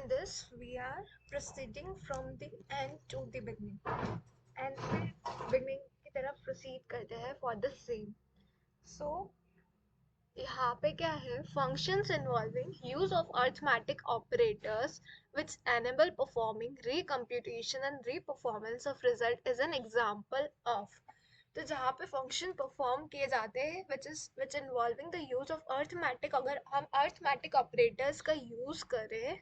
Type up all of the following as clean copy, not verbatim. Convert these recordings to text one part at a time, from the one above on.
In this, we are proceeding from the end to the beginning. And फिर beginning की तरफ proceed करते हैं for the same. So, यहाँ पे क्या है? Functions involving use of arithmetic operators which enable performing recomputation and reperformance of result is an example of. तो जहाँ पे फंक्शन परफॉर्म किए जाते हैं which involving the use of arithmetic, अगर हम अर्थमेटिक ऑपरेटर्स का यूज करें,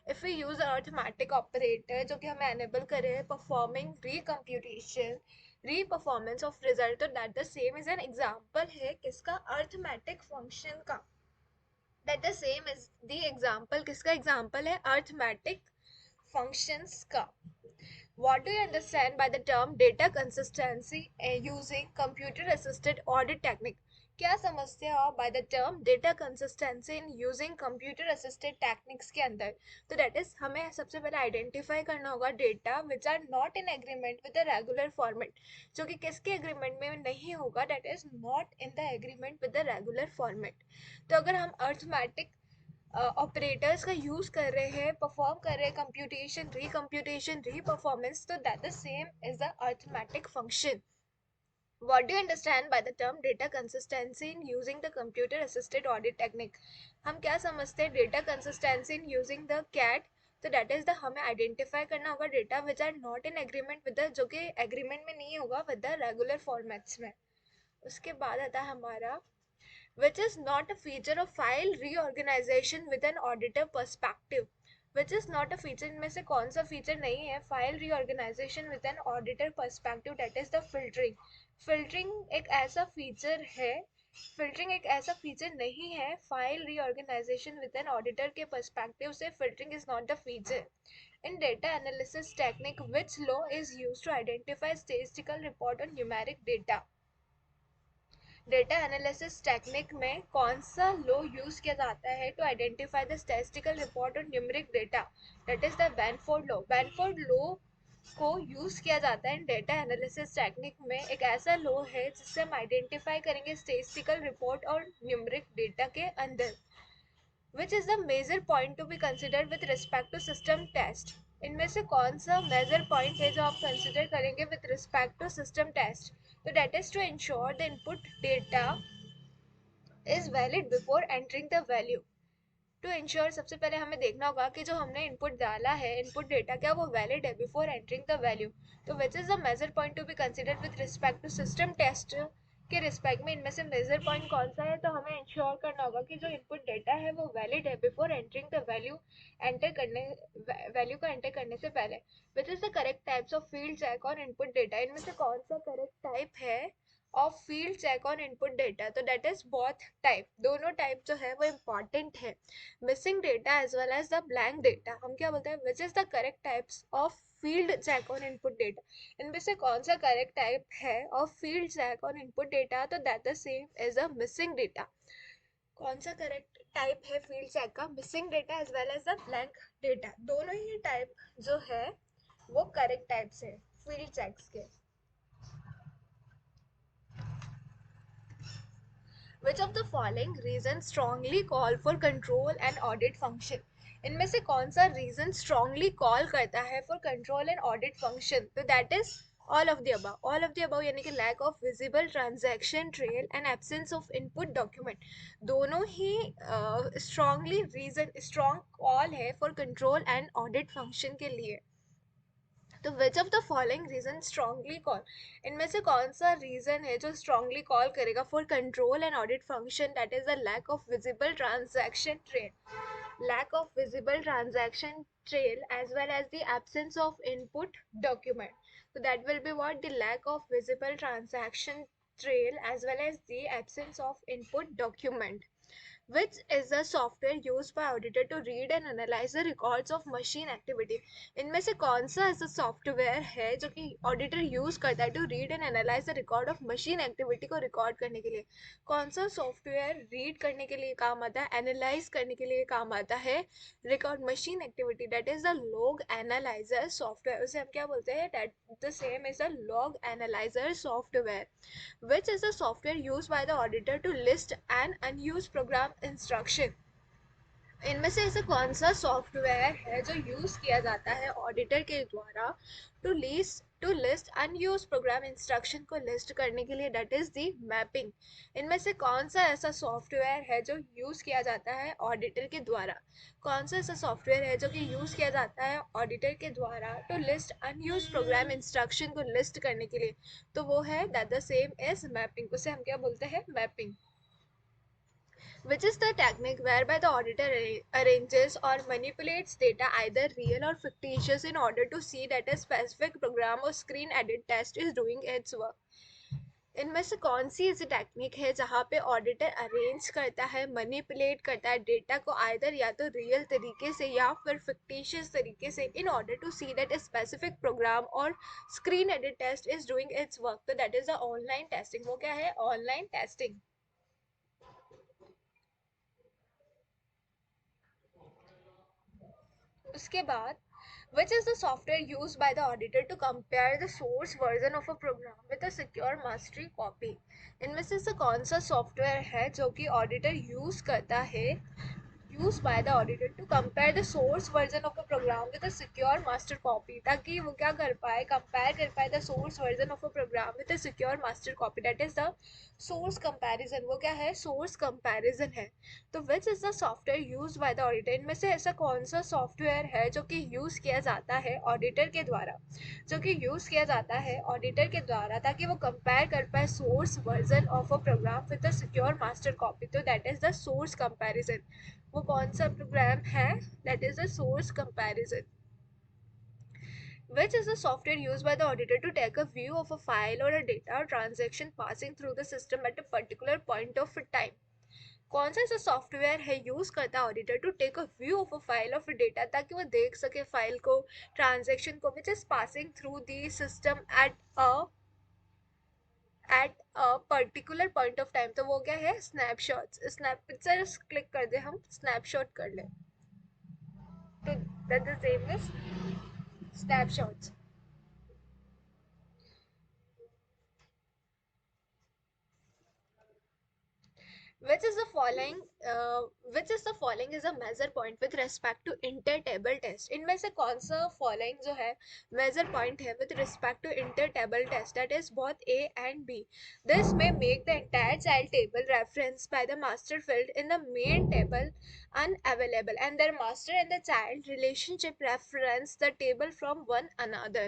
if we use arithmetic operator जो कि हमें एनेबल करे performing recomputation reperformance of result, तो that the same is an example है किसका? अर्थमेटिक फंक्शन का. That the same is the example, किसका एग्जांपल है? अर्थमेटिक फंक्शंस का. What do you understand by the term data consistency using computer assisted audit technique? क्या समझते हो आप by the term data consistency in using computer assisted techniques के अंदर? तो that is हमें सबसे पहले identify करना होगा data which are not in agreement with the regular format, जो कि किसके agreement में नहीं होगा? that is not in the agreement with the regular format. तो अगर हम arithmetic ऑपरेटर्स का यूज कर रहे हैं, परफॉर्म कर रहे हैं कंप्यूटेशन री परफॉर्मेंस, तो that the same is the arithmetic function. What do you understand by the term data consistency in using the computer assisted audit technique? हम क्या समझते हैं data consistency in using the CAT? तो that is the हमें identify करना होगा data which are not in agreement with the, जो कि agreement में नहीं होगा with the regular formats में. उसके बाद आता है हमारा which is not a feature of file reorganization with an auditor perspective. Which is not a feature, इनमें से कौन सा feature नहीं है? file reorganization with an auditor perspective, that is the filtering. filtering एक ऐसा feature है, filtering एक ऐसा feature नहीं है file reorganization with an auditor के perspective से. filtering is not the feature. In data analysis technique, which law is used to identify statistical report on numeric data? Data analysis technique में कौन सा law use किया जाता है to identify the statistical report और numeric data? That is the Benford law. Benford law को use किया जाता है डेटा एनालिसिस टेक्निक में. एक ऐसा लॉ है जिससे हम आइडेंटिफाई करेंगे स्टैटिस्टिकल रिपोर्ट और न्यूमेरिक डेटा के अंदर. Which is the major point to be considered with respect to system test? इनमें से कौन सा मेजर पॉइंट है जो आप कंसिडर करेंगे with respect to system test? तो that is to ensure the input data is valid before entering the value. To ensure सबसे पहले हमें देखना होगा कि जो हमने इनपुट डाला है, इनपुट डेटा, क्या वो वैलिड है बिफोर एंटरिंग द वैल्यू. तो which is the major point to be considered with respect to system test के रिस्पेक्ट में? इनमें से मेजर पॉइंट कौन सा है? तो हमें इंश्योर करना होगा कि जो इनपुट डेटा है वो वैलिड है before entering the value, enter करने वैल्यू को एंटर करने से पहले. Which is the correct types of field check on input data? इनमें से कौन सा करेक्ट टाइप है of field check on input data? तो दैट इज बोथ टाइप. दोनों टाइप जो है वो इम्पॉर्टेंट है. Missing data as well as the blank data. हम क्या बोलते हैं? Which is the correct types of field check on input data? इनमें से कौन सा करेक्ट टाइप है of field check on input data? तो that the same is a missing data. कौन सा करेक्ट टाइप है फील्ड चेक का? Missing data as well as the blank data. दोनों ही टाइप जो है वो करेक्ट टाइप्स है फील्ड चेक्स के. Which of the following reasons strongly call for control and audit function? इनमें से कौन सा रीजन स्ट्रांगली कॉल करता है for control and audit function? तो that is all of the above. All of the above यानी कि lack of visible transaction trail and absence of input document. दोनों ही स्ट्रांगली रीजन, स्ट्रांग कॉल है for control and audit function के लिए. तो which of the following reason strongly call? इनमें से कौन सा रीजन है जो स्ट्रांगली कॉल करेगा for control and audit function? That is the lack of visible transaction trail. lack of visible transaction trail as well as the absence of input document. So that will be what? The lack of visible transaction trail as well as the absence of input document. Which is the software used by auditor to read and analyze the records of machine activity? इनमें से कौन सा ऐसा software है जो कि auditor use करता है to read and analyse the record of machine activity को रिकॉर्ड करने के लिए? कौन सा सॉफ्टवेयर रीड करने के लिए काम आता है, एनालाइज करने के लिए काम आता है record machine activity? That is the log analyser software. उसे हम क्या बोलते हैं? That the same is the log analyser software. Which is the software used by the auditor to list an unused program instruction? इनमें से ऐसा कौन सा सॉफ्टवेयर है जो यूज किया जाता है ऑडिटर के द्वारा to list unused program instruction को लिस्ट करने के लिए, दैट इज द मैपिंग। इनमें से कौन सा ऐसा सॉफ्टवेयर है जो यूज किया जाता है ऑडिटर के द्वारा, कौन सा ऐसा सॉफ्टवेयर है जो कि यूज किया जाता है ऑडिटर के द्वारा to list unused program instruction को लिस्ट करने के लिए, तो वो है that the same is mapping. उसे हम क्या बोलते हैं? Mapping. Which is the technique whereby the auditor arranges or manipulates data, either real or fictitious, in order to see that a specific program or screen edit test is doing its work. इनमें से कौन सी ऐसी technique है जहाँ पे auditor arrange करता है, manipulate करता है डेटा को, आइदर या तो रियल तरीके से या फिर फिक्टिशियस तरीके से, in order to see that a specific program और screen edit test is doing its work, तो that is the online testing. वो क्या है? Online testing. उसके बाद which is the software used by the auditor to compare the source version of a program with a secure mastery copy। इनमें से कौन सा सॉफ्टवेयर है जो कि ऑडिटर यूज करता है, used by the auditor to compare the source version of a program with a secure master copy, ताकि वो क्या कर पाए? कंपेयर कर पाए the source version of a program with a secure master copy, that is the source comparison। वो क्या है? source comparison है। तो which is the software used by the auditor, इनमें से ऐसा कौन सा सॉफ्टवेयर है जो कि यूज किया जाता है ऑडिटर के द्वारा, जो कि यूज किया जाता है ऑडिटर के द्वारा ताकि वो कंपेयर कर पाए source version of a program with a secure master copy, तो that is the source comparison. वो कौन सा प्रोग्राम है? That is the source comparison. Which is the software used by the auditor to take a view of a file or a data or transaction passing through the system at a particular point of time। कौन सा ऐसा software है use करता है auditor to take a view of a file of data, ताकि वो देख सके फाइल को, ट्रांजैक्शन को, which is passing through the system at a particular point of time. तो वो क्या है? स्नैपशॉट्स। स्नैप पिक्चर क्लिक कर दे, हम स्नैपशॉट कर ले, तो that the same is snapshots. which is the following which is the following is a measure point with respect to inter table test। इनमें से कौन सा following जो है measure point है with respect to inter table test, that is both A and B। this may make the entire child table referenced by the master field in the main table unavailable, and their master and the child relationship reference the table from one another।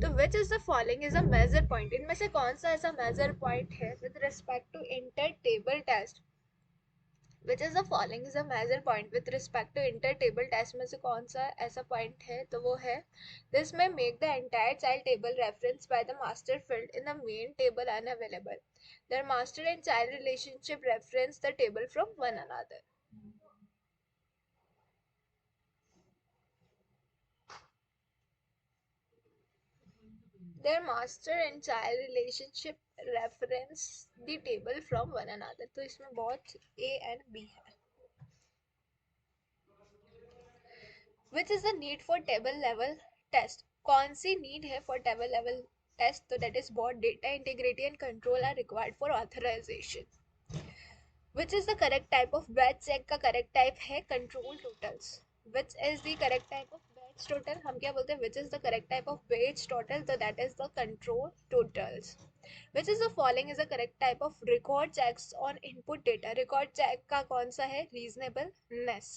तो which is the following is a major point, इनमें से कौन सा ऐसा major point है with respect to inter table test? Which is the following is a major point with respect to inter table test में से कौन सा ऐसा पॉइंट है? तो वो है दिस में make the entire child table reference by the master field in the main table unavailable, their master and child relationship reference the table from one another. their master and child relationship reference the table from one another। तो इसमें बहुत A and B है। which is the need for table level test, कौन सी need है for table level test? तो that is both data integrity and control are required for authorization। which is the correct type of batch check का correct type है control totals। which is the correct type of batch total, हम क्या बोलते हैं? which is the correct type of batch total, तो that is the control totals। which is the following is the correct type of record checks on input data, record check का कौन सा है? reasonableness।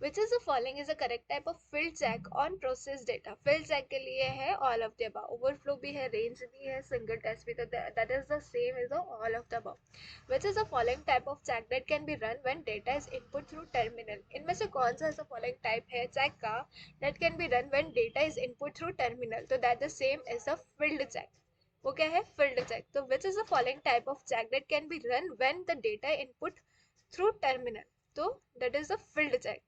which is the following is the correct type of field check on process data, field check के लिए है all of the above, overflow भी है, range भी है, single test भी, तो that is the same is the all of the above। which is the following type of check that can be run when data is input through terminal, इनमें से कौन सा ऐसा following type है check का that can be run when data is input through terminal, तो that the same is a field check। वो क्या है? field check। तो which is the following type of check that can be run when the data input through terminal, तो that is the field check।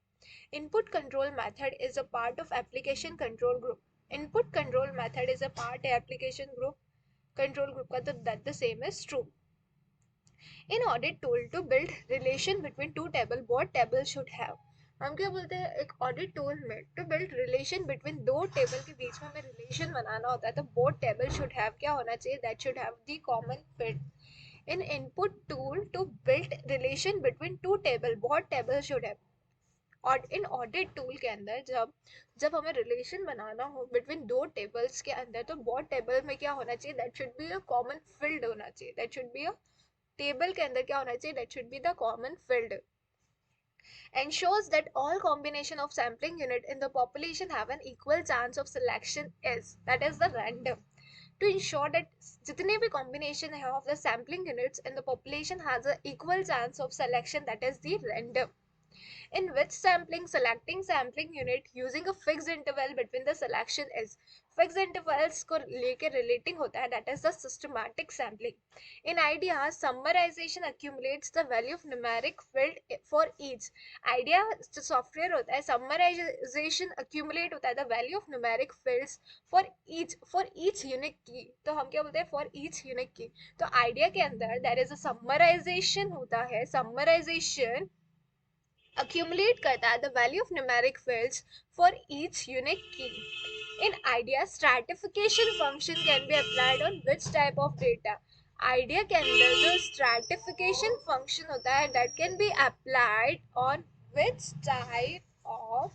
Input control method is a part of application control group, input control method is a part है application group control group का, तो that the same is true। in audit tool to build relation between two table, what table should have, हम क्या बोलते हैं? एक audit tool में to build relation between दो टेबल के बीच में हमें रिलेशन बनाना होता है, तो बोथ टेबल शुड हैव क्या होना चाहिए? That should have the common field. In input tool to build relation between two table, बहुत टेबल शुड है। और इन ऑडिट टूल के अंदर जब जब हमें रिलेशन बनाना हो बिटवीन दो टेबल्स के अंदर, तो बहुत टेबल में क्या होना चाहिए, that should be a common field होना चाहिए, that should be a table के अंदर क्या होना चाहिए, that should be the common field, ensures that all combination of sampling unit in the population have an equal chance of selection is, that is the random, to ensure that जितने भी combination है of the sampling units in the population has a equal chance of selection, that is the random, in which selecting sampling unit using a fixed interval between the selection is, fixed intervals को लेके relating होता है, that is the systematic sampling. In idea, summarization accumulates the value of numeric field for each. Idea software होता है, summarization accumulate होता है the value of numeric fields for each unique key. तो हम क्या बोलते हैं, for each unique key. तो idea के अंदर there is a summarization होता है, summarization accumulate करता है the value of numeric fields for each unique key. In idea, stratification function can be applied on which type of data. idea के अंदर जो stratification function होता है, that can be applied on which type of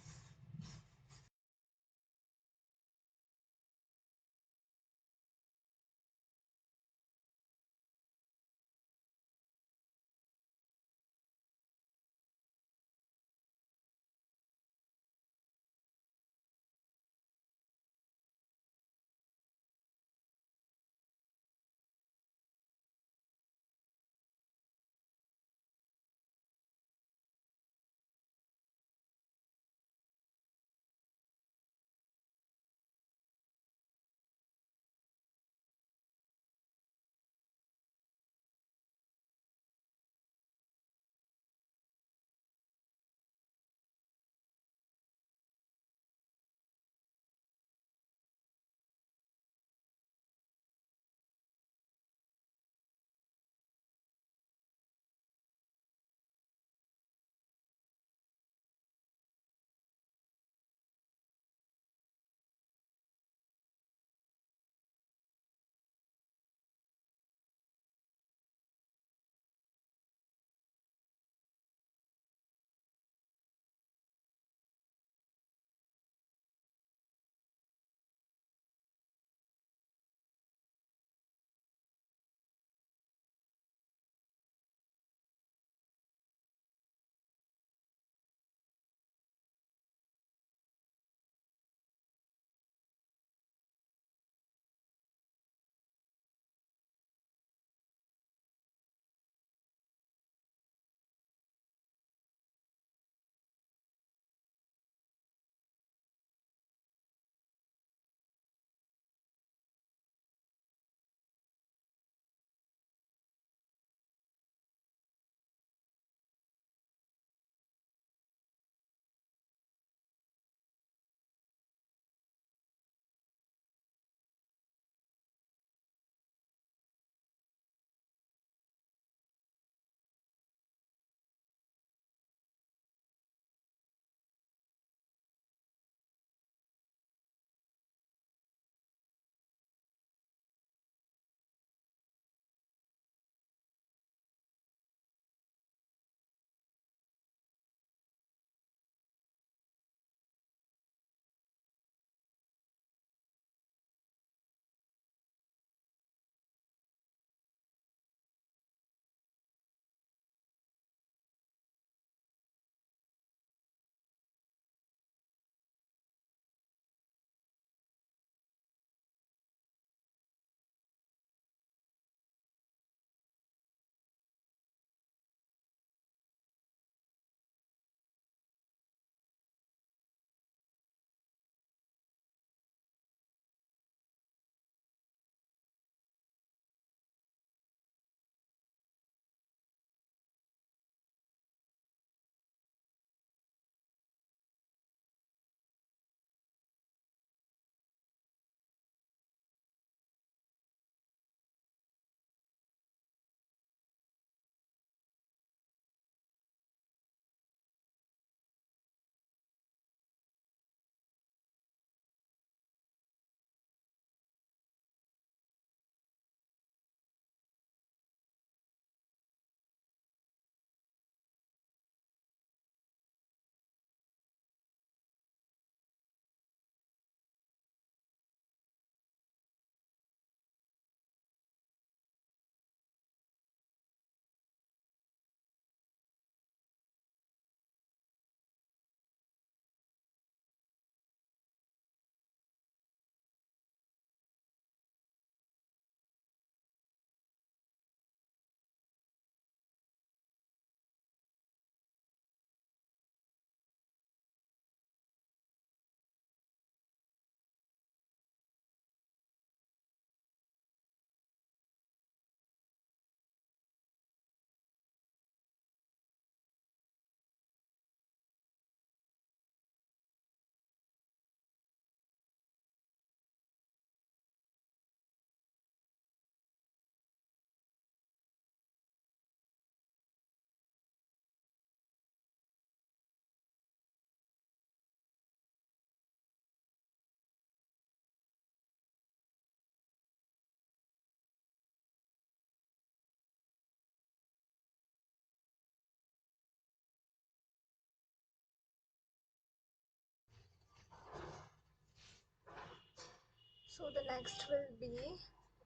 so the next will be,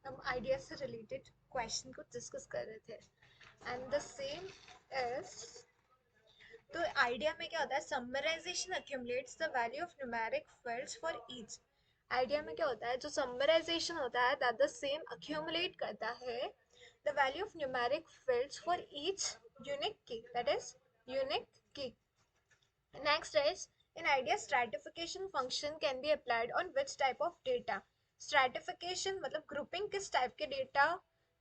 हम IDEA से related question को discuss कर रहे थे एंड द सेम इज, तो आइडिया में क्या होता है, summarisation accumulates the value of numeric fields for each. IDEA में क्या होता है, जो समराइजेशन होता है दैट द सेम accumulate करता है the value of numeric fields for each unique की, दैट इज यूनिक की। Next is, in idea stratification function can be applied on which type of data? Stratification मतलब grouping किस type के data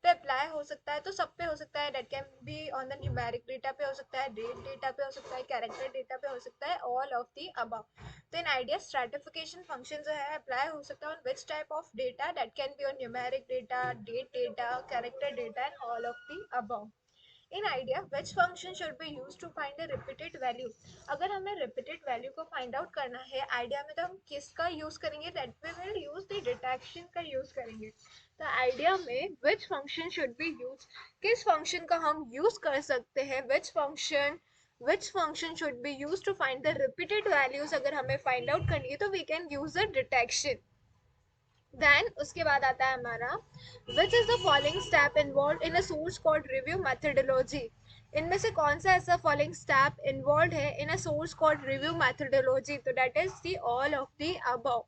पे apply हो सकता है, तो सब पे हो सकता है, that can be on the numeric data पे हो सकता है, date data पे हो सकता है, character data पे हो सकता है, all of the above। तो in idea stratification function जो है apply हो सकता है on which type of data, that can be on numeric data, date data, character data and all of the above। In IDEA which function should be use to find the repeated value. अगर हमें repeated value को find out करना है IDEA में, तो हम किसका use करेंगे, that we will use the detection का यूज करेंगे। तो आइडिया में which function should be use, किस फंक्शन का हम यूज कर सकते हैं, which function should be use to find the repeated values. अगर हमें फाइंड आउट करनी है तो we can use the detection. Then उसके बाद आता है हमारा, which is the following step involve in a source code review methodology. इनमें से कौन सा ऐसा फॉलोइंग स्टेप इन्वॉल्व है in a source code review methodology, तो that is the all of the above.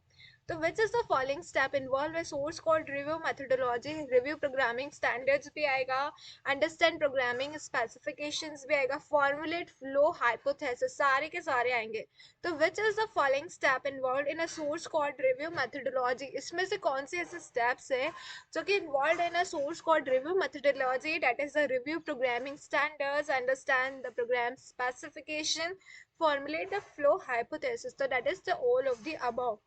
तो which is the following step involve है source code review methodology, review programming standards भी आएगा, अंडरस्टैंड प्रोग्रामिंग स्पेसिफिकेशंस भी आएगा, formulate flow hypothesis, सारे के सारे आएंगे। तो which is the following step involve in a source code review methodology, इसमें से कौन से ऐसे स्टेप्स है जो कि involve in a source code review methodology, that is the review programming standards, understand the program specification, formulate the flow hypothesis, so that is the all of the above।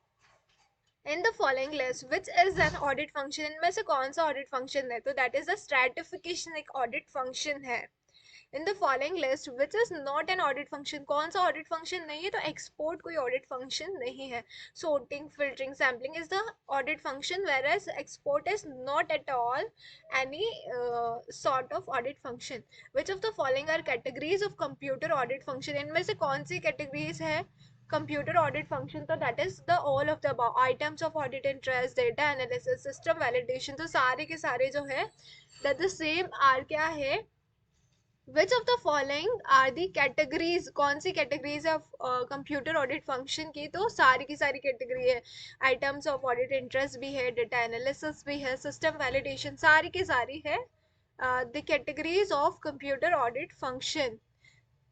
In the following list which is an audit function, इनमें से कौन सा audit function है, तो that is the stratification, एक audit function है। In the following list which is not an audit function, कौन सा ऑडिट फंक्शन नहीं है, तो एक्सपोर्ट कोई ऑडिट फंक्शन नहीं है। sorting, filtering, sampling is the audit function, whereas export is not at all any sort of audit function। which of the following are categories of computer audit function, इनमें से कौन सी categories है computer audit function, तो that is the all of the about, items of audit interest, data analysis, system validation, तो सारे के सारे जो है दैट द सेम आर क्या है, which of the following are the categories, कौन सी कैटेगरीज है कंप्यूटर ऑडिट फंक्शन की, तो सारी की सारी कैटेगरी है, आइटम्स ऑफ ऑडिट इंटरेस्ट भी है, डेटा एनालिसिस भी है, सिस्टम वैलिडेशन, सारी की सारी है the categories of computer audit function.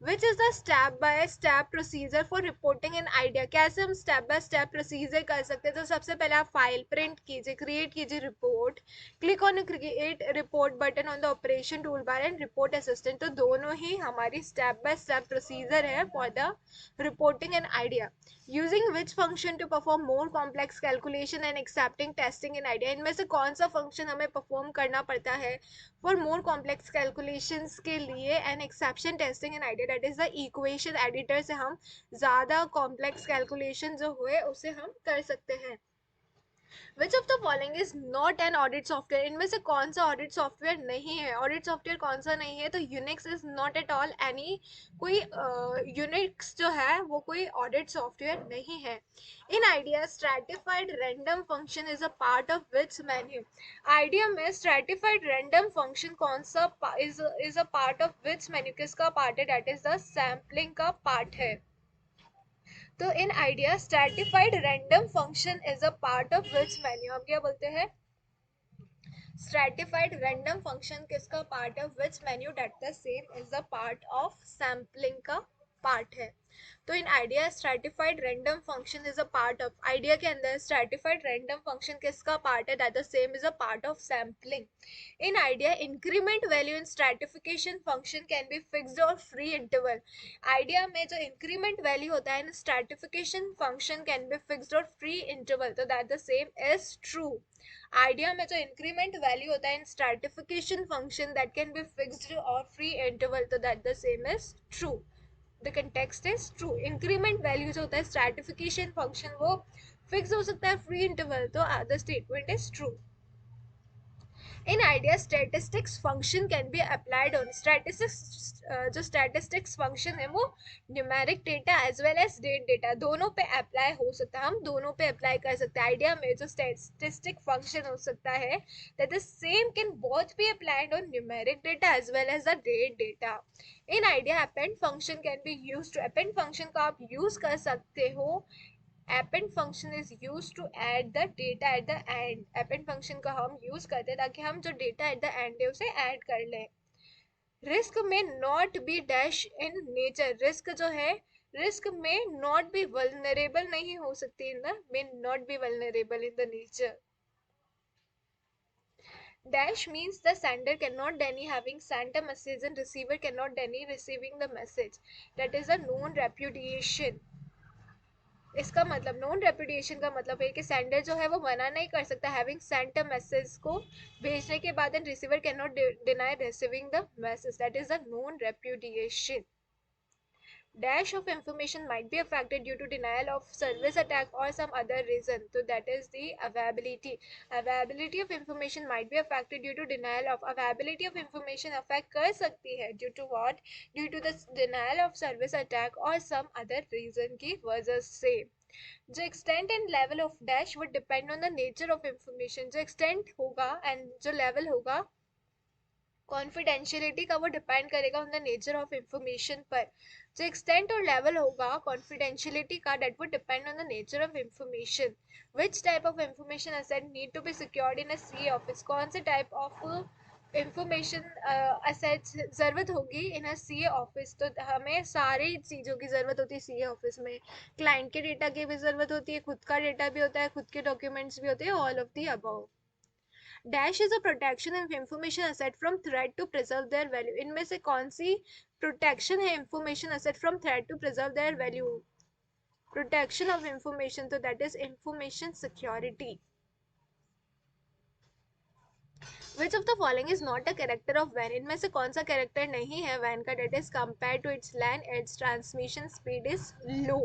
Which is the step by step procedure for reporting an idea, कैसे हम स्टेप बाय स्टेप प्रोसीजर कर सकते हैं, तो सबसे पहले आप फाइल प्रिंट कीजिए, क्रिएट कीजिए report, click on create report button on the operation tool bar and report assistant, तो दोनों ही हमारी स्टेप बाय स्टेप प्रोसीजर है for the reporting an IDEA. Using which function to perform more complex calculation and excepting testing in IDEA, इनमें से कौन सा function हमें परफॉर्म करना पड़ता है फॉर मोर कॉम्प्लेक्स कैलकुलेशंस के लिए and exception testing in idea, that is the equation editor से हम ज़्यादा कॉम्प्लेक्स कैलकुलेशन जो हुए उसे हम कर सकते हैं। विच of the following is not an audit software, इनमें से कौन सा ऑडिट सॉफ्टवेयर नहीं है, ऑडिट सॉफ्टवेयर कौन सा नहीं है, तो Unix is not at all any, कोई यूनिक्स जो है वो कोई ऑडिट सॉफ्टवेयर नहीं है। In IDEA stratified random function is a part of which menu, IDEA में स्ट्रैटिफाइड रैंडम फंक्शन कौन सा is a part of which menu, किसका पार्ट है, दैट इज द सैम्पलिंग का पार्ट है। तो in IDEA stratified random function is a part of which menu, हम क्या बोलते हैं, स्ट्रैटिफाइड रैंडम फंक्शन किसका पार्ट है, which menu, that the same is the part of sampling का पार्ट है। तो in IDEA stratified random function is a part of, IDEA के अंदर स्ट्रैटिफाइड रैंडम फंक्शन किसका पार्ट है, that the same is a part of sampling. In IDEA increment value in stratification function can be fixed और free interval, IDEA में जो increment value होता है in stratification function can be fixed और free interval, तो that the same is true. IDEA में जो increment value होता है in stratification function that can be fixed और फ्री इंटरवल, तो that the same is true. The context is true, increment value जो होता है स्ट्रैटिफिकेशन फंक्शन वो फिक्स हो सकता है फ्री इंटरवल, तो the statement is true. In IDEA statistics function can be applied on statistics, जो स्टैटिस्टिक्स फंक्शन है वो numeric data as well as date data दोनों पे अप्लाई हो सकता है, हम दोनों पे अप्लाई कर सकते हैं। आइडिया में जो स्टैटिस्टिक फंक्शन हो सकता है that the same can both be applied on numeric data as well as the date data. In IDEA append function can be use to, append function का आप यूज कर सकते हो, append function is used to add the data at the end। append function का हम use करते हैं ताकि हम जो डेटा एट द एंड है उसे ऐड कर लें। रिस्क में not be dash in nature, risk जो है रिस्क में नॉट बी वल्नरेबल नहीं हो सकती इन द, में not be vulnerable in the nature. Dash means the sender cannot deny having sent a message and receiver cannot deny receiving the message, that is a known repudiation। इसका मतलब non repudiation का मतलब है कि sender जो है वो मना नहीं कर सकता हैविंग सेंट अ मैसेज को भेजने के बाद and receiver can not deny receiving the message, that is a non repudiation. Dash of information might be affected due to denial of service attack or some other reason, so that is the availability। availability of information might be affected due to denial of, availability of information affect कर सकती है due to what, due to the denial of service attack or some other reason की वजह से। जो extent and level of dash would depend on the nature of information, जो extent होगा and जो लेवल होगा कॉन्फिडेंशियलिटी का वो डिपेंड करेगा on the nature of information पर। जो एक्सटेंट और लेवल होगा कॉन्फिडेंशियलिटी का that would depend on the nature of information. Which type of information asset need to be secured in a C office, कौन से टाइप ऑफ इंफॉर्मेशन असेट्स ज़रूरत होगी इन a C office, तो हमें सारी चीज़ों की ज़रूरत होती है सी ऑफिस में। क्लाइंट के डेटा की भी ज़रूरत होती है, खुद का डेटा भी होता है, खुद के डॉक्यूमेंट्स भी होते हैं, all of the above. Dash is a protection of information asset from threat to preserve their value, इनमें से कौन सी प्रोटेक्शन है information asset from threat to preserve their value, protection of information, तो that is information security. Which of the following is not a character of वैन, इनमें से कौन सा कैरेक्टर नहीं है वैन का, that is compare to its land its transmission speed is low.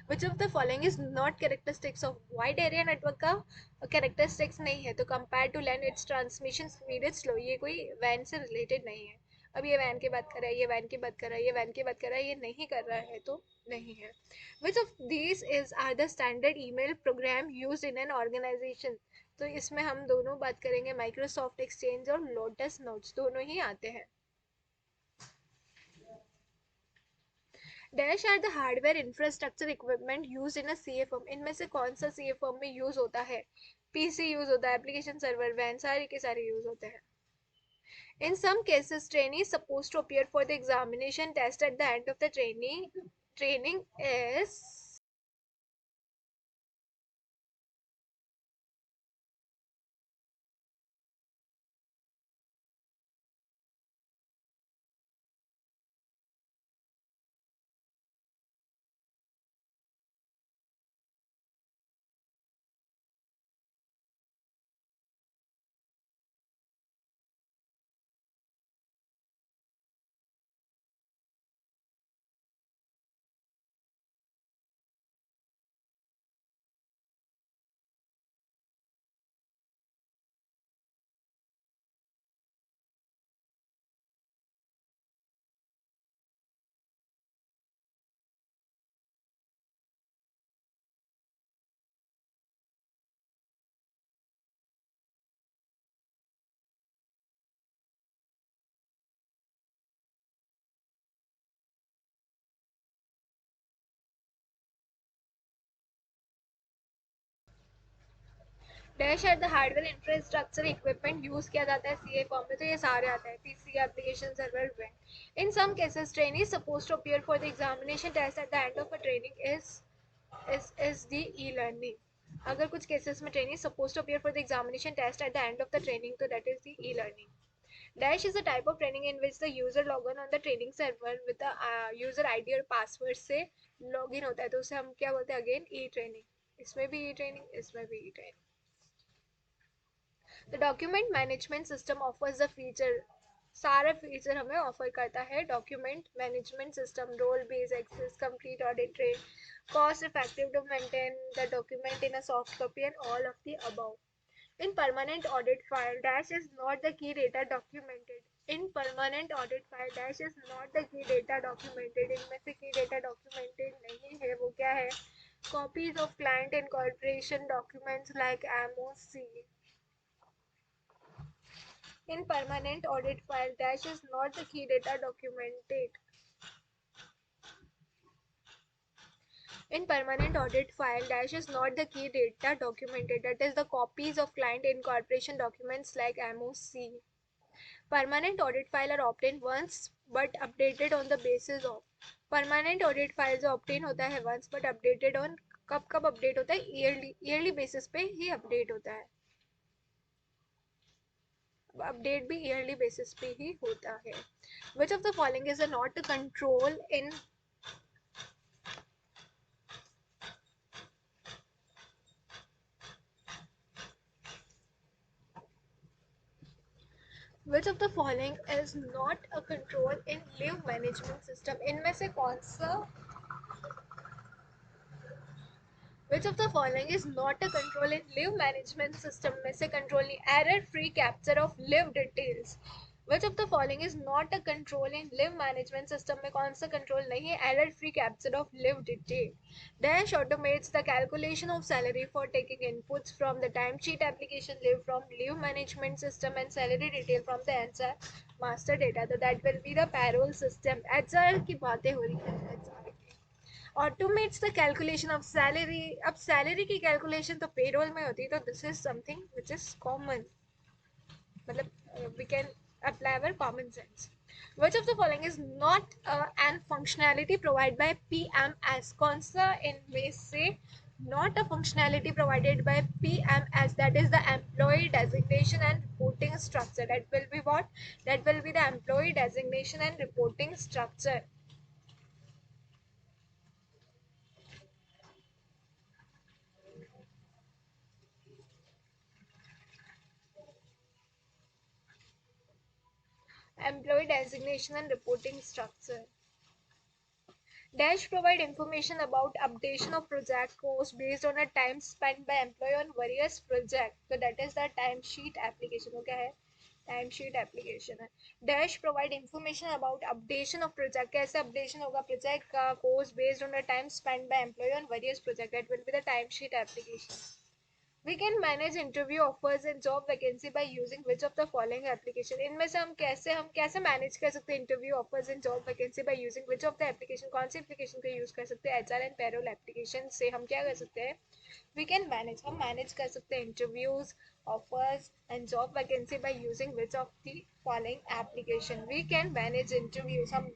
Which of the following is not characteristics of wide area network का कैरेक्टरिस्टिक्स नहीं है, तो compare to LAN its transmission speed is slow, ये कोई van से related नहीं है। अब ये वैन की बात कर रहा है, ये वैन की बात कर रहा है, ये वैन की बात कर रहा है, ये नहीं कर रहा है तो नहीं है। Which of these is are the standard email program used in an organisation, तो इसमें हम दोनों बात करेंगे माइक्रोसॉफ्ट एक्सचेंज और लोटस नोट्स, दोनों ही आते हैं। Dash are the hardware infrastructure equipment use in a CA firm, इनमें से कौन सा सीए फर्म में यूज होता है, पीसी यूज होता है, एप्लीकेशन सर्वर वैन सारे के सारे यूज होते हैं। In some cases trainee is suppose to appear for the examination test at the end of the training is, dash at the hardware infrastructure equipment use किया जाता है सीए फॉर्म में, तो ये सारे आते हैं पीसी एप्लीकेशन सर्वर वेन। In some cases trainee is suppose to appear for the examination test at the end of a training is the e learning, अगर कुछ केसेस में trainee suppose to appear for the examination test at the end of the training, तो that is the e learning. Dash is a type of training in which the user log on the training server with the user ID और password से log in होता है, तो उसे हम क्या बोलते हैं, अगेन ई ट्रेनिंग। इसमें भी ई ट्रेनिंग, इसमें भी e training. The document management system offers the feature, सारा फीचर हमें ऑफर करता है document management system, role based access, complete audit train, cost effective to maintain the document in a soft copy and all of the above. In permanent audit file, dash is not the key data documented. In permanent audit file, dash is not the key data documented. इनमें से key data documented नहीं है, वो क्या है? Copies of client incorporation documents like MOC. In permanent audit file, dash is not the key data documented. In permanent audit file, dash is not the key data documented. That is the copies of client incorporation documents like MOC. Permanent audit file are obtained once but updated on the basis of. Permanent audit files obtain होता है once but updated on. कब कब update होता है? Yearly basis पे ही update होता है. Update भी ईयरली बेसिस पे ही होता है. Which of the following is a not control in Which of the following is not a control in leave management system? इनमें से कौन सा Which of the following is not a control in leave management system? में से control नहीं. Error free capture of leave details. Which of the following is not a control in leave management system? में कौन सा control नहीं है? Error free capture of leave detail. Dash automates the calculation of salary for taking inputs from the timesheet application leave from leave management system and salary detail from the HR master data. So that will be the payroll system. HR की बातें हो रही है. HR automates the calculation of salary. अब salary की calculation तो payroll में होती है, तो this is something which is common, मतलब we can apply our common sense. Which of the following is not an functionality provided by PMS? कौन सा इनमें से not a functionality provided by PMS? That is the employee designation and reporting structure. That will be what? That will be the employee designation and reporting structure. Employee designation and reporting structure. Dash provide information about updation of project cost based on a time spent by employee on various projects. So that is the timesheet application. वो क्या है? Timesheet application है. Dash provide information about updation of project. कैसे updation होगा project का cost based on a time spent by employee on various project. That will be the timesheet application. We can manage interview offers and job vacancy by using which of the following application? इनमें से हम कैसे manage कर सकते हैं interview offers and job vacancy by using which of the application? कौन सी application का use कर सकते हैं? HR and payroll application से हम क्या कर सकते हैं? We can manage. हम manage कर सकते हैं interviews, offers and job vacancy by using which of the following application? We can manage interviews. हम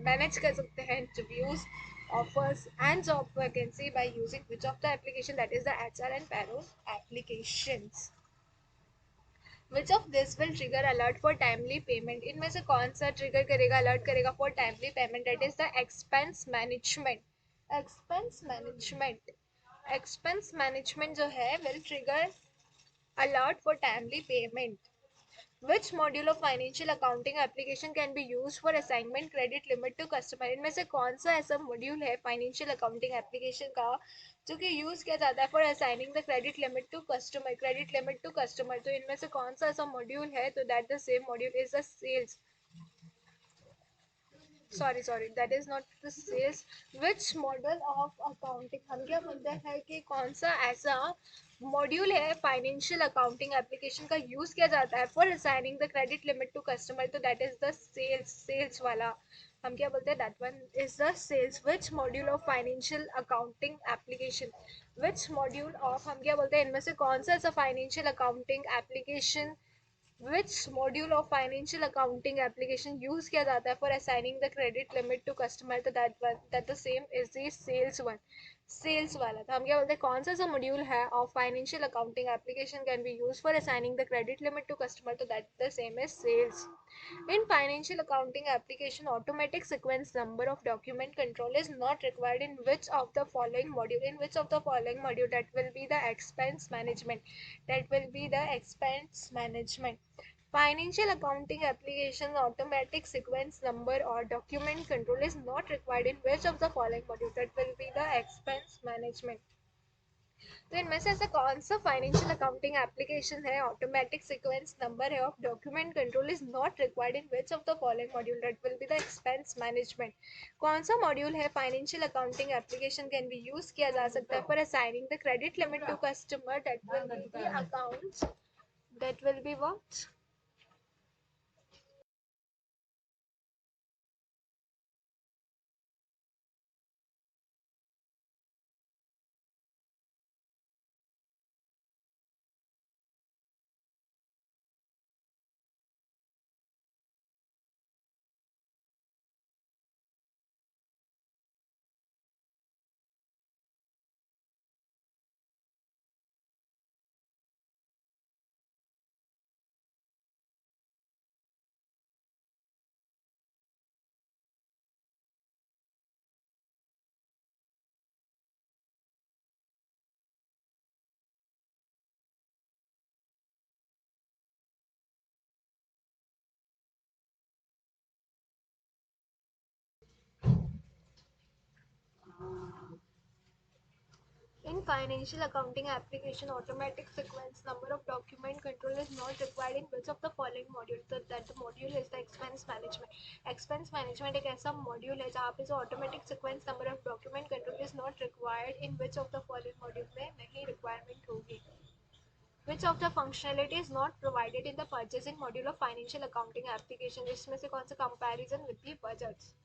manage कर सकते हैं interviews, offers and job vacancy by using which of the application? That is the HR and payroll applications. Which of this will trigger alert for timely payment? इनमें से कौन सा trigger करेगा, alert करेगा for timely payment? That is the expense management. Expense management. Expense management जो है will trigger alert for timely payment. Which module of financial accounting application can be used for assignment credit limit to customer? इनमें से कौन सा ऐसा module है financial accounting application का जो कि यूज किया जाता है for assigning the credit limit to customer? Credit limit to customer, तो इनमें से कौन सा ऐसा मॉड्यूल है? तो that the same module is the sales. Sorry, that is not the sales. Which model of accounting, हम क्या बोलते हैं कि कौन सा ऐसा मॉड्यूल है फाइनेंशियल अकाउंटिंग एप्लीकेशन का यूज किया जाता है for assigning the credit limit to customer? तो दैट इज द सेल्स वाला. हम क्या बोलते हैं? That one is the sales. Which module of financial accounting application, which module of, हम क्या बोलते हैं इनमें से कौन सा ऐसा financial accounting application, which module of financial accounting application use किया जाता है for assigning the credit limit to customer? तो that the same is the sales one. Sales वाला था. हम क्या बोलते हैं कौन सा मॉड्यूल है of financial accounting application can be use for assigning the credit limit to customer? तो that the same is sales. In financial accounting application, automatic sequence number of document control is not required in which of the following module? In which of the following module? That will be the expense management. That will be the expense management. Financial accounting application automatic sequence number or document control is not required in which of the following module? That will be the expense management. तो इनमें से ऐसा कौन सा financial accounting application है, automatic sequence number है of document control is not required in which of the following module, that will be the expense management. कौन सा मॉड्यूल है financial accounting application can be use किया जा सकता है for assigning the credit limit to customer, that will be the accounts, that will be what. In financial accounting application, automatic sequence number of document control is not required in which of the following module? So that the module is the expense management. Expense management एक ऐसा module है जहाँ पे जो automatic sequence number of document control is not required in which of the following module में नहीं requirement होगी. Which of the functionality is not provided in the purchasing module of financial accounting application? इसमें से कौन सा comparison with the budgets?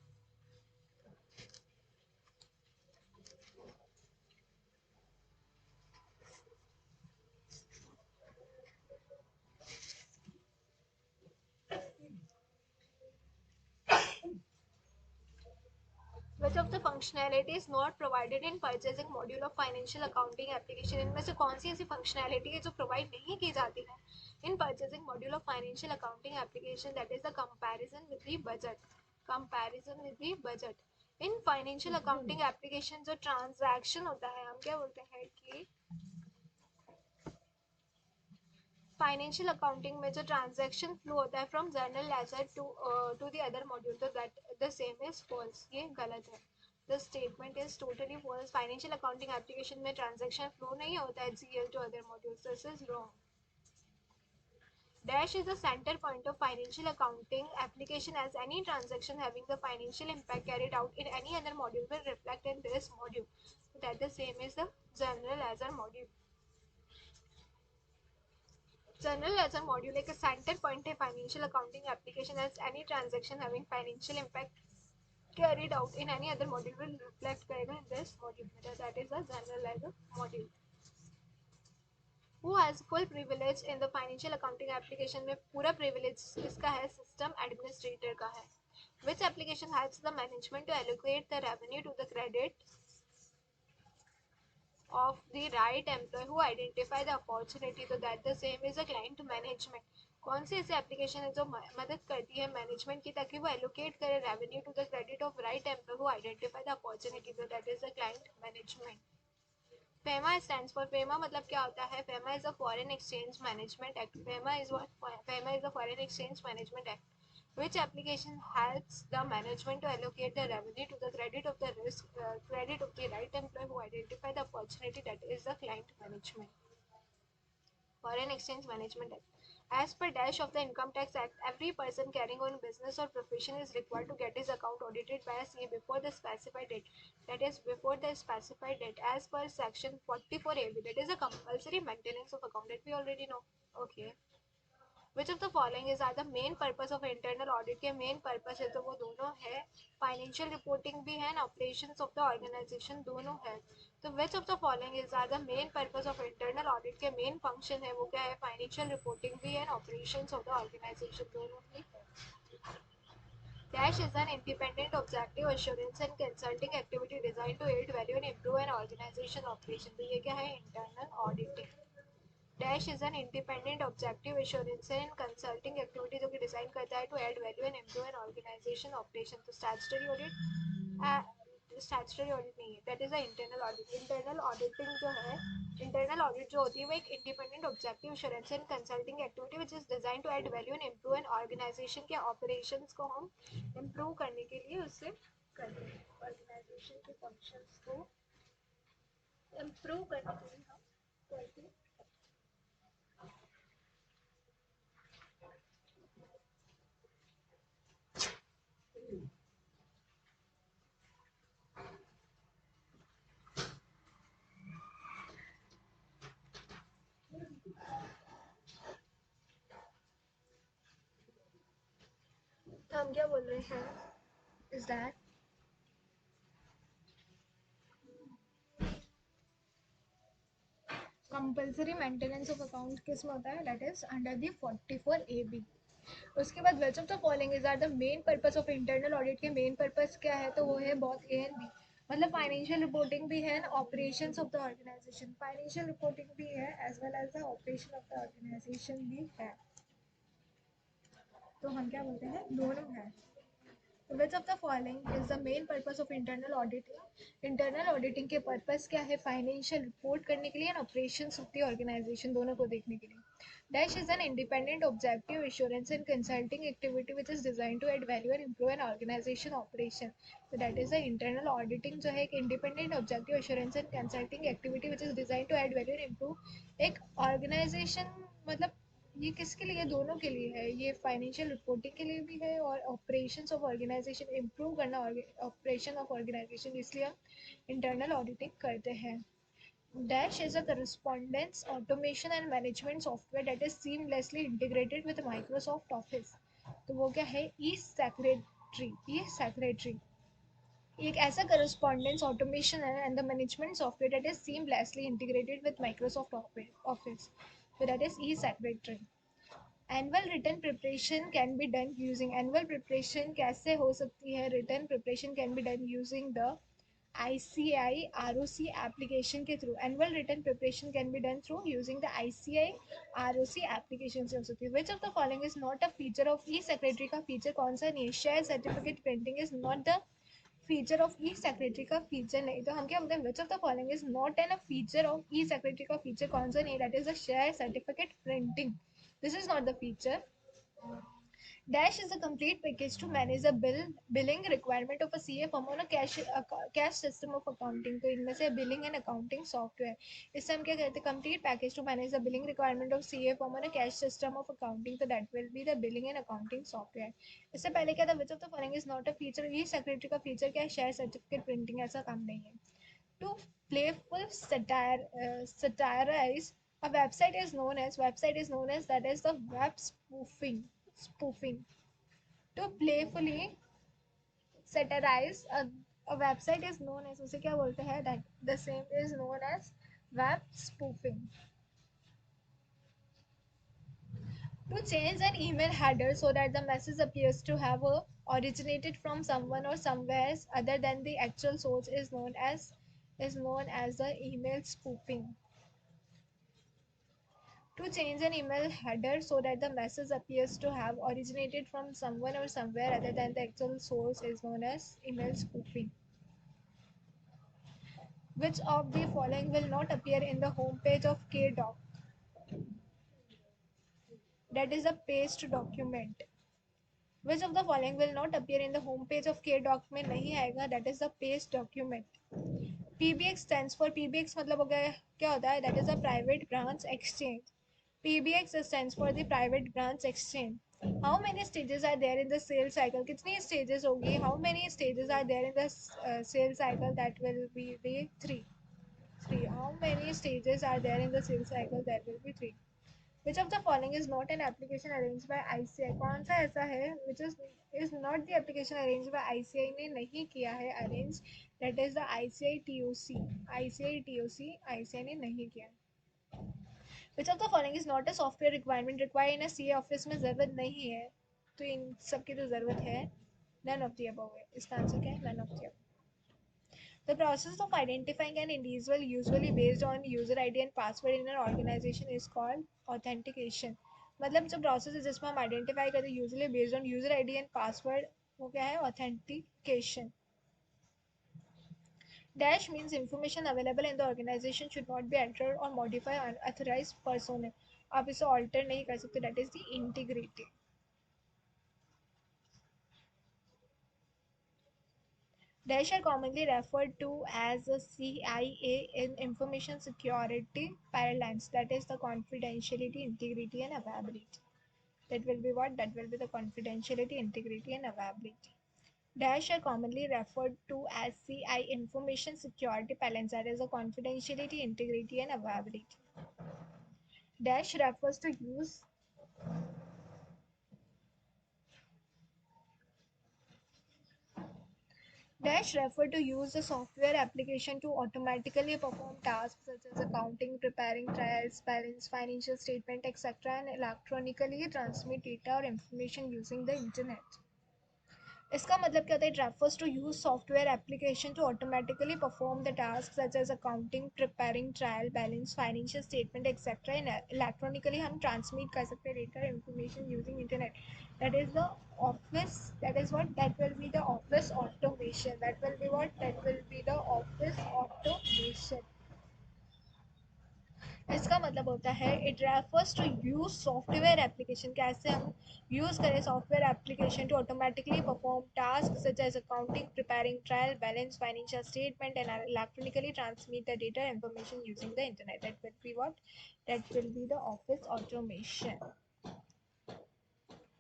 Which of the functionality is not provided in purchasing module of financial accounting application? इनमें से कौन सी ऐसी functionality है जो provide नहीं की जाती है in purchasing module of financial accounting application, that is the comparison with the budget. Comparison with the budget. In financial accounting application जो transaction होता है हम क्या बोलते हैं कि फाइनेंशियल अकाउंटिंग में जो ट्रांजैक्शन फ्लो होता है from journal ledger to the other module, तो that the same is false, ये गलत है। The statement is totally false. Financial accounting application में ट्रांजैक्शन फ्लो नहीं होता है GL to other modules, this is wrong. Dash is the center point of financial accounting application, as any transaction having the financial impact carried out in any other module will reflect in this module. So that the same is the general ledger module. General ledger module एक center point है financial accounting application, as any transaction having financial impact carried out in any other module will reflect करेगा in this module. That is the general ledger module. Who has full privilege in the financial accounting application में पूरा privilege किसका है? System administrator का है. Which application helps the management to allocate the revenue to the credit of the right employee who identify the opportunity, so that the same is a client management. कौन सी ऐसी application है जो मदद करती है management की ताकि वो एलोकेट करे revenue to the credit of right employ who identify the opportunity, so that is the client management. FEMA stands for, FEMA मतलब क्या होता है? FEMA is a foreign exchange management act. FEMA is what? FEMA is a foreign exchange management act. Which application helps the management to allocate the revenue to the credit of the risk, credit of the right employee who identify the opportunity, that is the client management. Foreign Exchange Management Act. As per dash of the Income Tax Act, every person carrying on business or profession is required to get his account audited by a CA before the specified date. That is before the specified date. As per section 44AB, that is a compulsory maintenance of account that we already know. Okay. Which of the following is are the main purpose of internal audit? के main purpose है तो वो दोनों है, financial reporting भी है and operations of the organization दोनों है. तो which of the following is are the main purpose of internal audit के main function है वो क्या है? financial reporting भी है and operations of the organization दोनों ही है. Dash is an independent objective assurance and consulting activity designed to aid value and improve an organization operation. तो ये क्या है? internal auditing. Dash is an independent objective assurance and consulting activity जो कि design करता है to add value and improve an organization operation. तो statutory audit नहीं है, that is the internal audit. Internal auditing जो है, internal audit जो होती है वो एक independent objective assurance and consulting activity which is designed to add value and improve an organization के operations को हम improve करने के लिए उससे करते हैं, organization के functions को इम्प्रूव करने के लिए हम करते। तो हम क्या बोल रहे हैं is that compulsory maintenance of account किस में होता है, that is under the 44 AB। उसके बाद which of the following is are the main purpose of internal audit के मेन पर्पस क्या है, तो वो है बहुत ए एंड बी। मतलब फाइनेंशियल रिपोर्टिंग भी है, operations of the organisation, financial reporting भी है as well as the operation of the organisation भी है। तो हम क्या बोलते हैं, दोनों है। Which of the following is the main purpose of internal auditing? Internal auditing के पर्पस क्या है, फाइनेंशियल रिपोर्ट करने के लिए and operations of the organization दोनों को देखने के लिए। Dash is an independent objective assurance and consulting activity which is design to add value and improve an organization operation. तो that is the internal auditing जो है एक independent objective assurance and consulting activity which is design to add value and improve एक organization. मतलब ये किसके लिए, दोनों के लिए है, ये फाइनेंशियल रिपोर्टिंग के लिए भी है और ऑपरेशंस ऑफ ऑर्गेनाइजेशन इम्प्रूव करना ऑपरेशन ऑफ ऑर्गेनाइजेशन, इसलिए हम इंटरनल ऑडिटिंग करते हैं। Dash is a correspondence automation and management software that is seamlessly integrated with Microsoft office. तो वो क्या है, ई सेक्रेटरी। ई सेक्रेटरी एक ऐसा करस्पॉन्डेंस ऑटोमेशन है and the management software that is seamlessly integrated with Microsoft Office. So that is e-secretary. Annual return preparation can be done using, annual preparation कैसे हो सकती है, return preparation can be done using the ICAI ROC application के through. Annual return preparation can be done through using the ICAI ROC application से हो सकती है। Which of the following is not a feature of E secretary का feature कौन सा नहीं है, share certificate printing is not the feature of E secretary का फीचर नहीं। तो हम क्या बोलते हैं, विच of the following is not an a feature of E secretary का फीचर कौन सा नहीं, that is the share certificate printing, this is not the feature. Dash is a complete package to manage the billing requirement of a CA firm on a cash system of accounting. तो इनमें से billing and accounting software, इससे हम क्या कहते हैं, complete package to manage the billing requirement of CA firm on a cash system of accounting, तो that will be the billing and accounting software. इससे पहले क्या था, which of the following is not a feature, ये secretary का feature क्या है, share certificate printing, ऐसा काम नहीं है। To playful satirize a website is known as that is the web spoofing. To playfully satirize a website is known as, उसे क्या बोलते हैं, that the same is known as web spoofing. To change an email header so that the message appears to have originated from someone or somewhere other than the actual source is known as the email spoofing. To change an email header so that the message appears to have originated from someone or somewhere other than the actual source is known as email spoofing. Which of the following will not appear in the home page of KDoc? That is a paste document. Which of the following will not appear in the home page of KDoc में नहीं आएगा, that is the paste document. PBX stands for, PBX मतलब हो गया क्या होता है, that is a private branch exchange. PBX stands for the private branch exchange. How many stages are there in the sales cycle? कितनी stages होगी? How many stages are there in the sales cycle? That will be the three. How many stages are there in the sales cycle? That will be three. Which of the following is not an application arranged by ICAI? कौन सा ऐसा है which is not the application arranged by ICAI ने नहीं किया है arrange, that is the ICAI TOC. ICAI TOC ICAI ने नहीं किया। Which of the following is not a software requirement required in a CA office में ज़रूरत नहीं है, तो इन सब की तो ज़रूरत है, none of the above है, इसका आंसर क्या है, none of the above. The process of identifying an individual usually based on user ID and password in an organization is called authentication. मतलब जो process है जिसमें हम identify करते हैं usually based on user ID and password, वो क्या है, authentication. Dash means information available in the organization should not be altered or modified by unauthorized personnel. आप इसे alter नहीं कर सकते, that is the integrity. Dash are commonly referred to as a CIA in information security parlance, that is the confidentiality, integrity, and availability. That will be what? That will be the confidentiality, integrity, and availability. Dash are commonly referred to as CI information security balance, that is the confidentiality, integrity, and availability. Dash refers to use Dash refer to use a software application to automatically perform tasks such as accounting, preparing trials, balance, financial statement, etc., and electronically transmit data or information using the internet. इसका मतलब क्या होता है? It refers to use software application to automatically perform the tasks such as accounting, preparing trial balance, financial statement, etc. and electronically हम transmit कर सकते हैं data information using internet. That is the office. That is what? That will be the office automation. That will be what? That will be the office automation. इसका मतलब होता है it refers to use software application, कैसे हम use करें software application to automatically perform task such as accounting, preparing trial balance, financial statement and electronically transmit the data information using the internet. That will be what? That will be the office automation.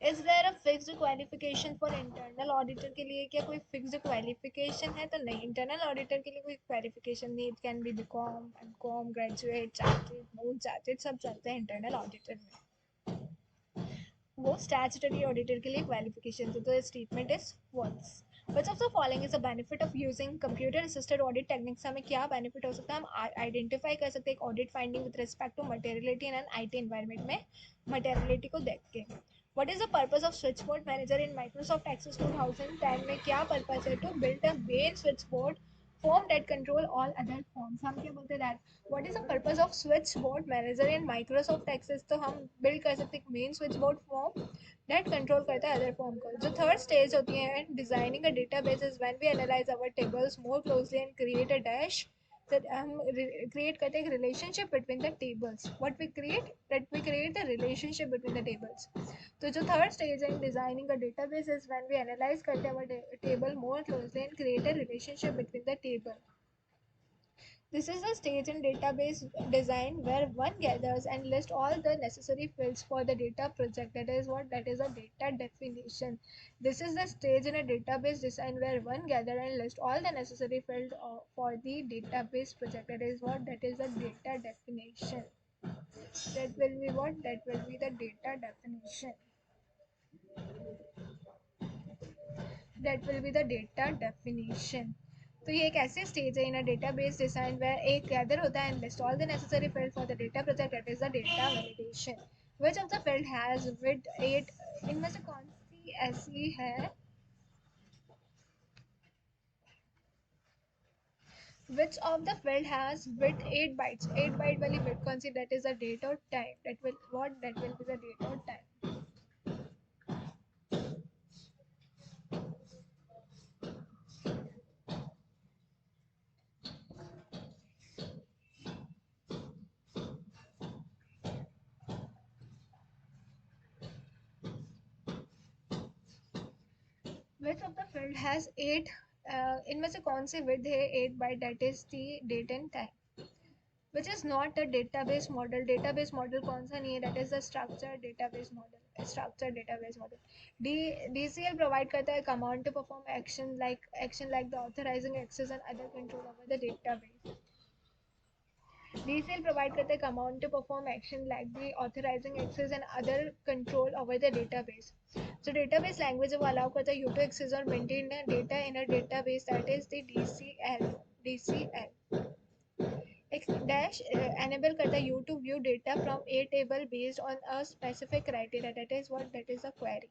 Is there a fixed qualification for internal auditor? के लिए क्या कोई fixed qualification है? तो नहीं, internal auditor के लिए कोई क्वालिफिकेशन नहीं. It can be BCom, MCom, graduate, chartered, मून चार्टेड, सब चलते हैं इंटरनल ऑडिटर में. वो स्टैट्यूटरी ऑडिटर के लिए क्वालिफिकेशन थे, तो statement is false. Which of the following is a benefit of using computer assisted audit techniques? हमें क्या benefit हो सकता है? हम आइडेंटिफाई कर सकते हैं एक audit finding with respect to materiality in an IT environment में मटेरियलिटी को देख के. What is the purpose of switchboard manager in Microsoft Access 2010 में क्या पर्पस है? To build a main switchboard form that control all other forms. हम क्या बोलते हैं that what is the purpose of switchboard manager in Microsoft Access? तो हम build कर सकते हैं main switchboard form that control करता है other form को. जो third stage होती है designing a database is when we analyze our tables more closely and create a dash that हम create करते हैं relationship between the tables. What we create? That we create the relationship between the tables. तो जो third stage है in designing a database is when we analyse करते हैं table more closely and create a relationship between the table. This is the stage in database design where one gathers and lists all the necessary fields for the data project. That is what? That is a data definition. This is the stage in a database design where one gathers and lists all the necessary fields for the database project. That is what? That is a data definition. That will be what? That will be the data definition. That will be the data definition. तो ये एक ऐसे stage है in a database design where एक gather होता है and list all the necessary field for the data project. That is the data validation. Which of the field has with 8? इनमें से कौन सी ऐसी है which of the field has bit 8 bytes? 8 byte वाली bit कौन सी? That is the date or time. That will what? That will be the date or time. Which of the field has 8? इनमें से कौन सी विद है 8 byte? That is the date and time. Which is not a database model? database model कौन सा नहीं है? That is the structured database model. Structured database model. DCL provide करता है command to perform action like the authorizing access and other control over the database. DCL provide करते हैं command to perform action like the authorizing access and other control over the database. So database language वो allow करता है you to access or maintain data in a database, that is the DCL. DCL. Dash enable करता है you to view data from a table based on a specific criteria. That is what? That is a query.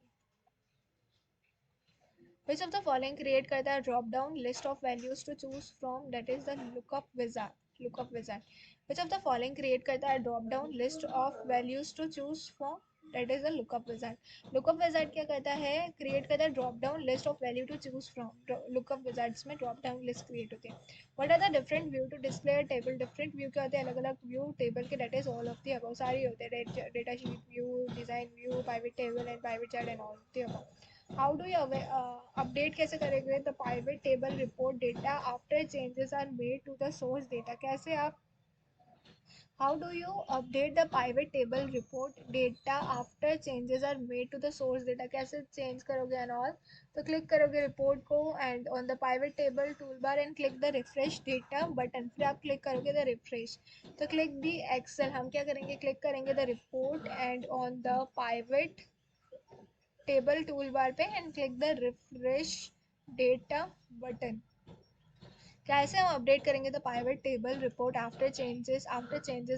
Which of the following create करता है drop down list of values to choose from? That is the lookup wizard. Lookup wizard. Which of the following create करता है drop down list of values to choose from? That is the lookup wizard. Lookup wizard क्या करता है? Create करता है drop down list of value to choose from. Lookup wizards में drop down list create होती है. What are the different view to display a table? Different view क्या होते हैं? अलग अलग view table के. That is all of the above. सारी होते हैं. Data sheet view, design view, pivot table and pivot chart and all of the above. How do you update कैसे करेंगे the pivot table report data after changes are made to the source data, कैसे आप How do you update the pivot table report data after changes are made to the source data? कैसे change करोगे and all? तो click करोगे report को and on the pivot table toolbar and click the refresh data button. फिर आप click करोगे the refresh. तो click the Excel. हम क्या करेंगे? Click करेंगे the report and on the pivot table toolbar पे and click the refresh data button. कैसे हम अपडेट करेंगे the pivot table report after changes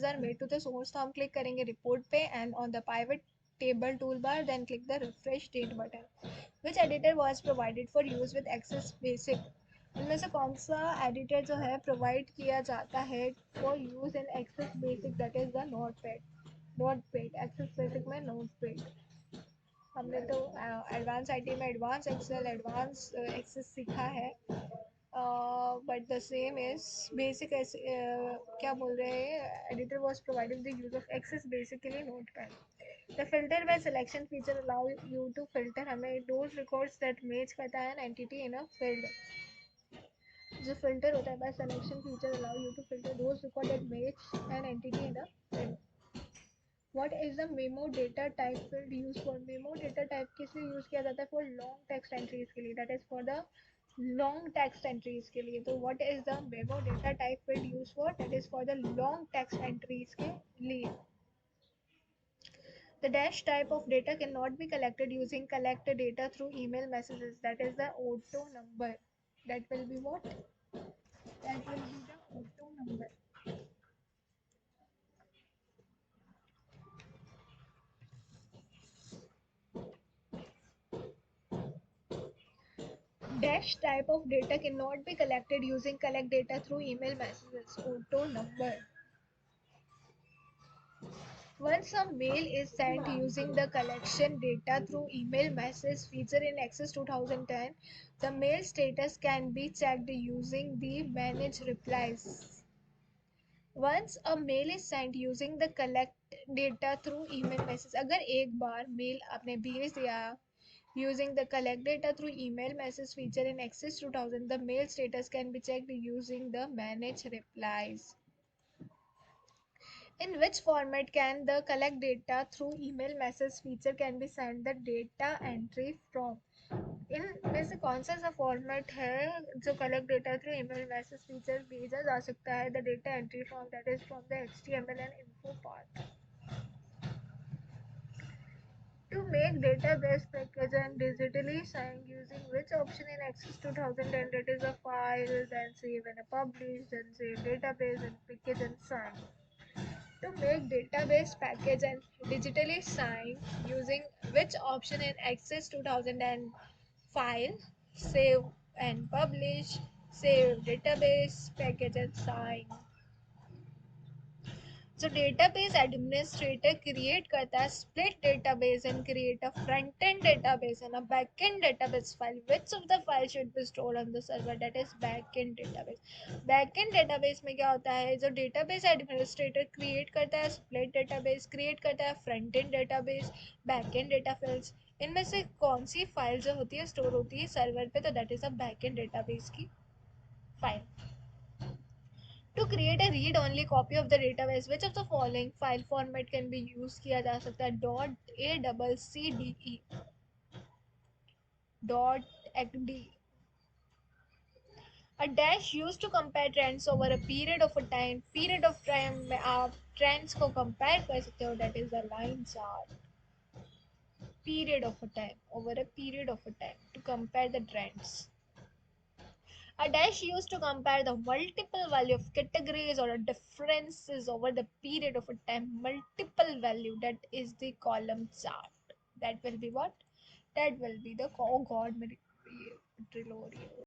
are made to the source, तो हम क्लिक करेंगे रिपोर्ट पे and on the pivot table tool bar then click the refresh date button which editor was provided for use with Access Basic, इनमें से कौन सा editor जो है प्रोवाइड किया जाता है for use in Access Basic, that is the notepad Access Basic में नोटपैड। हमने तो एडवांस आईटी में एडवांस एक्सेल एडवांस एक्सेस सीखा है, but the same is basic क्या बोल रहे हैं, editor was provided the use of Access basically notepad. The filter by selection feature allow you to filter, हमें दोज रिकॉर्ड्स दैट मैच करता है an entity in a field, जो filter होता है by selection feature allow you to filter those record that match an entity in a field. What is the memo data type field used for? Memo data type किस लिए use किया जाता है? For long text entries के लिए, that is for the long text entries के लिए। तो what is the memo data type field used for? That is for the long text entries के लिए। The dash type of data cannot be collected using collect data through email messages, that is the auto number. That will be what? That will be the auto number. Dash type of data cannot be collected using collect data through email messages. Auto number. Once a mail is sent using the collection data through email message feature in Access 2010, the mail status can be checked using the manage replies. Once a mail is sent using the collect data through email message, अगर एक बार mail आपने भेज दिया using the collect data through email message feature in Access 2000, the mail status can be checked using the manage replies. In which format can the collect data through email message feature can be sent the data entry from? इनमें से कौन सा ऐसा format है जो collect data through email message feature भेजा जा सकता है? The data entry form, that is from the HTML and info part. To make database package and digitally sign using which option in Access 2010, that is a file, then save and publish, then save database and package and sign. To make database package and digitally sign using which option in Access 2010, file, save and publish, save database package and sign. So database administrator create करता है split database and create a front end database and a back end database file. Which of the file should be stored on the server? That is back end database. Back end database में क्या होता है, जो database administrator create करता है split database, create करता है front end database, back end data files. इनमें से कौन सी फाइल जो होती है स्टोर होती है सर्वर पे, तो that is a back and database की file. To create a read only copy of the database, which of the following file format can be used किया जा सकता है? .accde, .xd. A dash used to compare trends over a period of time. Period of time में आप trends को compare कर सकते हो, that is the line chart. Period of a time, over a period of a time, to compare the trends. A dash used to compare the multiple value of categories or differences over the period of a time. Multiple value, that is the column chart. That will be what? That will be the, oh god, मेरी